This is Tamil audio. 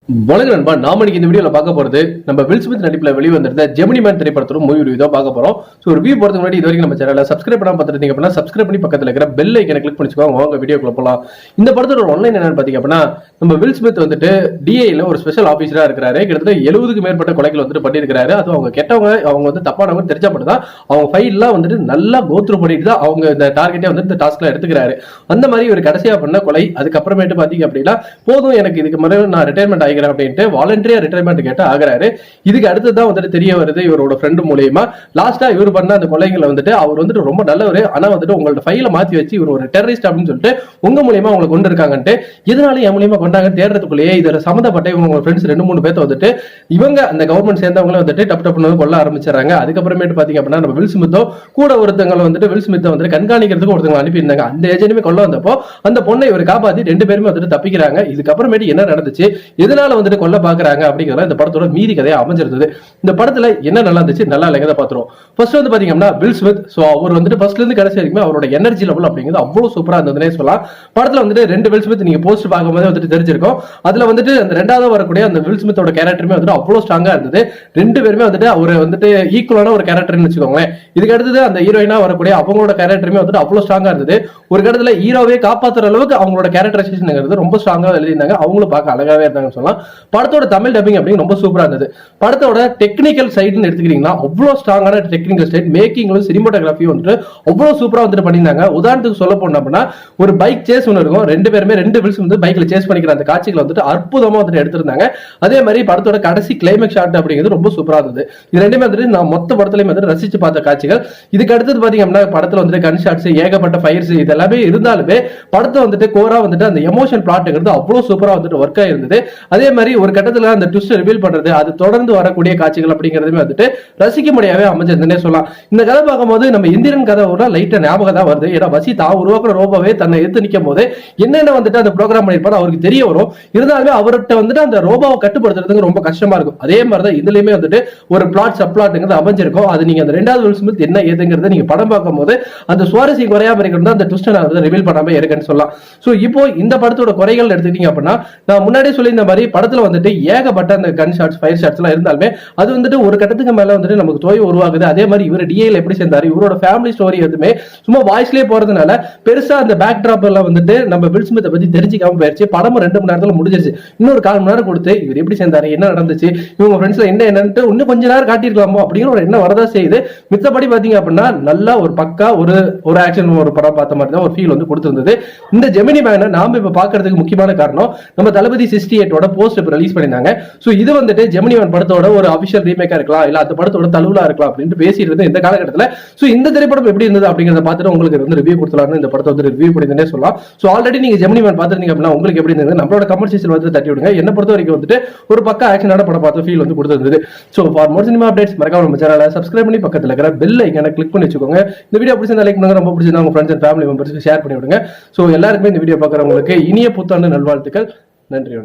வணக்கம் நண்பா. நாம இன்னைக்கு இந்த வீடியோல பார்க்க போறது நம்ம வில் ஸ்மித் நடிப்புல வெளிவந்திருந்த ஜெமினி மேன் திரைப்படத்தோட மூவி ரிவ்யூ தான் பார்க்க போறோம். சோ ரிவ்யூ போறதுக்கு முன்னாடி இது வரைக்கும் நம்ம சேனலை சப்ஸ்கிரைப் பண்ணாம பார்த்துட்டீங்க அப்படின்னா சப்ஸ்கிரைப் பண்ணி பக்கத்துல இருக்கிற பெல் ஐக்கனை கிளிக் பண்ணிச்சுக்கோங்க. வாங்க வீடியோக்குள்ள போலாம். இந்த படத்தோட ஒன்லைன் என்னன்னு பாத்தீங்க அப்படின்னா, நம்ம வில் ஸ்மித் வந்துட்டு டிஏல ஒரு ஸ்பெஷல் ஆபீசரா இருக்கிறாரு. கிட்டத்தட்ட 70க்கு மேற்பட்ட கொலைகள் வந்துட்டு பண்ணிருக்காரு. அது அவங்க கெட்டவங்க, அவங்க வந்து தப்பானவங்க தெரிஞ்சப்பட்டுதான் அவங்க ஃபைல்லாம் வந்துட்டு நல்லா கோத்ரூ பண்ணிட்டு தான் அவங்க இந்த டார்கெட்டே வந்து இந்த டாஸ்க்ல எடுத்துக்கிறாரு. அந்த மாதிரி ஒரு கடைசியா பண்ண கொலை. அதுக்கப்புறமேட்டு பாத்தீங்க அப்படின்னா, போதும் எனக்கு இதுக்கு முன்னாடி நான் ரிட்டையர்மெண்ட் ஆகிக்கிறேன் அப்படின்ட்டு வாலண்டரியா ரிட்டையர்மெண்ட் கேட்டு ஆகிறாரு. இதுக்கு அடுத்ததான் வந்துட்டு தெரிய வருது இவரோட ஃப்ரெண்டு மூலமா லாஸ்டா இவர் பண்ண அந்த கொலைகளை வந்துட்டு அவர் வந்துட்டு ரொம்ப நல்லவர், ஆனா வந்துட்டு உங்களோட ஃபைலை மாத்தி வச்சு இவர் ஒரு டெரரிஸ்ட் அப்படின்னு சொல்லிட்டு உங்க மூலியமா உங்களை கொண்டு இருக்காங்கன்ட்டு இதனால என் மூலியமா கொண்டாங்க தேடுறதுக்குள்ளேயே இதுல சம்மந்தப்பட்ட இவங்க ஃப்ரெண்ட்ஸ் 2-3 பேர்த்த வந்துட்டு இவங்க அந்த கவர்மெண்ட் சேர்ந்தவங்களை வந்துட்டு டப் டப்னு கொல்ல ஆரம்பிச்சாங்க. அதுக்கப்புறமேட்டு பாத்தீங்க அப்படின்னா நம்ம வில் ஸ்மித்தோ கூட ஒருத்தவங்களை வந்துட்டு வில் ஸ்மித்தை வந்துட்டு கண்காணிக்கிறதுக்கு ஒருத்தவங்க அனுப்பியிருந்தாங்க. அந்த ஏஜென்ட்டுமே கொல்ல வந்தப்போ அந்த பொண்ணை இவர் காப்பாத்தி 2 பேருமே வந்துட்டு தப்பிக்கிறாங்க. இதுக்கப்புறமேட்டு என்ன நடந்துச்சு, எதனால வந்துட்டு கொல்ல பாக்குறாங்க அப்படிங்கறத இந்த படத்தோட மீதி கதையை அமைஞ்சிருந்தது. இந்த படத்துல என்ன நல்லா இருந்துச்சு, நல்லா இல்லைங்க பாத்துறோம். ஃபர்ஸ்ட் வந்து பாத்தீங்கன்னா வில் ஸ்மித், சோ அவர் வந்துட்டு ஃபர்ஸ்ட்ல இருந்து கடைசி வரைக்கும் அவரோட எனர்ஜி லெவல் அப்படிங்கிறது அவ்வளவு சூப்பரா இருந்ததுன்னே சொல்லலாம். படத்துல வந்துட்டு 2 வில் ஸ்மித் நீங்க போஸ்ட் பார்க்கும்போது வந்துட்டு தெரிஞ்சிருக்கும். அதுல வந்துட்டு அந்த ரெண்டாவது வரக்கூடிய அந்த வில் ஸ்மித்தோட கேரக்டருமே வந்துட்டு அவ்வளவு ஸ்ட்ராங்கா இருந்தது. 2 பேருமே வந்துட்டு அவர் வந்துட்டு ஈக்குவலான ஒரு கேரக்டர்னு வச்சுக்கோங்களேன். இதுக்கு அடுத்தது அந்த ஹீரோயினா வரக்கூடிய அவங்களோட கேரக்டருமே வந்துட்டு அவ்வளவு ஸ்ட்ராங்கா இருந்தது. ஒரு கடத்துல ஹீரோவே காப்பாத்துற அளவுக்கு அவங்களோட கேரக்டரைசேஷன் ரொம்ப ஸ்ட்ராங்கா எழுதியிருந்தாங்க. அவங்களும் பார்க்க அழகாவே இருந்தாங்கன்னு சொல்லலாம். படத்தோட தமிழ் டப்பிங் அப்படிங்க ரொம்ப சூப்பரா இருந்தது. படத்தோட டெக்னிக்கல் சைடுன்னு எடுத்துக்கிட்டீங்கன்னா அவ்வளவு ஸ்ட்ராங்கான டெக்னிக்கல் சைடு, மேக்கிங்ல சினிமாட்டோகிராஃபி வந்துட்டு அவ்வளவு சூப்பரா வந்துட்டு பண்ணியிருந்தாங்க. உதாரணத்துக்கு சொல்ல போனோம் அப்படின்னா ஒரு பைக் சேஸ் ஒன்று இருக்கும். 2 பேருமே 2 வில்ஸ் வந்து பைக்ல சேஸ் பண்ணிக்கிற அந்த காட்சிகளை வந்துட்டு அற்புதமா வந்துட்டு எடுத்திருந்தாங்க. அதே மாதிரி படத்தோட கடைசி கிளைமேக்ஸ் ஷாட் அப்படிங்கிறது ரொம்ப சூப்பரா இருந்தது. இது ரெண்டுமே வந்துட்டு நான் மொத்த படத்துலயும் வந்து ரசிச்சு பார்த்த காட்சிகள். இதுக்கு அடுத்தது பாத்தீங்க அப்படின்னா படத்துல வந்துட்டு கன் ஷாட்ஸ், ஏகப்பட்ட ஃபயர்ஸ் இது எல்லாமே இருந்தாலுமே படத்தை வந்துட்டு கோரா வந்துட்டு அந்த எமோஷன் பிளாட்ங்கிறது அவ்வளவு சூப்பரா வந்துட்டு ஒர்க் ஆயிருந்தது. அதே மாதிரி ஒரு கட்டத்துல அந்த ட்விஸ்ட் ரிவீல் பண்றது, அது தொடர்ந்து வரக்கூடிய காட்சிகள் அப்படிங்கிறதுமே வந்துட்டு ரசிக்க முடியாவே அமைஞ்சிருந்தே சொல்லலாம். இந்த கதை பார்க்கும்போது நம்ம இந்திரன் கதை லைட்டா ஞாபகம் தான் வருது. ஏன்னா வசி தான் உருவாக்குற ரோபோவே தன்னை எடுத்து நிற்கும் போது என்னென்ன வந்துட்டு அந்த ப்ரோக்ராம் பண்ணிருப்பாரு அவருக்கு தெரிய வரும். இருந்தாலுமே அவர்கிட்ட வந்துட்டு அந்த ரோபோவை கட்டுப்படுத்துறதுக்கு ரொம்ப கஷ்டமா இருக்கும். அதே மாதிரிதான் இதுலயுமே வந்துட்டு ஒரு பிளாட் சப்ளாட்ங்கிறது அமைஞ்சிருக்கும். அது நீங்க அந்த 2வது வில் ஸ்மித் என்ன ஏதுங்கிறத நீங்க படம் பார்க்கும் போது அந்த சுவாரஸ்யம் குறையாம இருக்கிறது அந்த ட்விஸ்ட் நான் ரிவீல் பண்ணாம இருக்குன்னு சொல்லலாம். சோ இப்போ இந்த படத்தோட குறைகள் எடுத்துக்கிட்டீங்க அப்படின்னா, நான் முன்னாடி சொல்லி இந்த மாதிரி படத்துல வந்துட்டு ஏகப்பட்ட அந்த கன் ஷாட்ஸ், ஃபயர் ஷாட்ஸ் எல்லாம் இருந்தாலுமே அது வந்துட்டு ஒரு கட்டத்துக்கு மேல வந்துட்டு நமக்கு தோய் உருவாகுது. அதே மாதிரி இவர் டிஏல எப்படி சேர்ந்தாரு, இவரோட ஃபேமிலி ஸ்டோரி எதுவுமே சும்மா வாய்ஸ்லயே போறதுனால பெருசா அந்த பேக் டிராப் எல்லாம் வந்துட்டு நம்ம வில் ஸ்மித்தை பத்தி தெரிஞ்சுக்காம போயிருச்சு. படமும் 2 மணி நேரத்துல முடிஞ்சிருச்சு. இன்னொரு 1/4 மணி நேரம் கொடுத்து இவர் எப்படி சேர்ந்தாரு, என்ன நடந்துச்சு, இவங்க ஃப்ரெண்ட்ஸ்ல என்னன்னு இன்னும் கொஞ்ச நேரம் காட்டியிருக்கலாமோ அப்படிங்கிற ஒரு எண்ணம் வரதா செய்யுது. மித்தபடி பாத்தீங்க அப்படின்னா நல்லா ஒரு பக்கா ஒரு ஆக்ஷன் ஒரு படம் பார்த்த மாதிரி தான் ஒரு ஃபீல் வந்து கொடுத்திருந்தது. இந்த ஜெமினி மேனை நாம இப்ப பாக்குறதுக்கு முக்கியமான காரணம் நம்ம தளபதி 68ஓட போஸ்ட் இப்ப ரிலீஸ் பண்ணிருந்தாங்க. சோ இது வந்துட்டு ஜெமினி மேன் படத்தோட ஒரு அபிஷியல் ரீமேக்கா இருக்கலாம், இல்ல அந்த படத்தோட தழுவலா இருக்கலாம் அப்படின்னு பேசிட்டு இருந்த இந்த காலகட்டத்துல சோ இந்த திரைப்படம் எப்படி இருந்தது அப்படிங்கறத பார்த்துட்டு உங்களுக்கு வந்து ரிவ்யூ கொடுத்தலாம்னு இந்த படத்தை வந்து ரிவ்யூ பண்ணிருந்தே சொல்லலாம். சோ ஆல்ரெடி நீங்க ஜெமினி மேன் பார்த்திருந்தீங்க அப்படின்னா உங்களுக்கு எப்படி இருந்தது நம்மளோட கமெண்ட் செக்ஷன்ல வந்து தட்டி விடுங்க. என்ன பொறுத்த வரைக்கும் வந்துட்டு ஒரு பக்கா ஆக்ஷனான படம் பார்த்த ஃபீல் வந்து கொடுத்திருந்தது. So for more cinema updates மறக்காம நம்ம சேனலை சப்ஸ்கிரைப் பண்ணி பக்கத்துல இருக்கிற பெல் ஐகானை கிளிக் பண்ணி வச்சுக்கோங்க. இந்த வீடியோ பிடிச்சிருந்தா லைக் பண்ணுங்க, ரொம்ப பிடிச்சிருந்தா உங்க ஃப்ரெண்ட்ஸ் அண்ட் ஃபேமிலி மெம்பர்ஸ்க்கு ஷேர் பண்ணி விடுங்க. சோ எல்லாருக்குமே இந்த வீடியோ பார்க்குறவங்களுக்கு இனிய புத்தாண்டு நல்வாழ்த்துக்கள். நன்றி.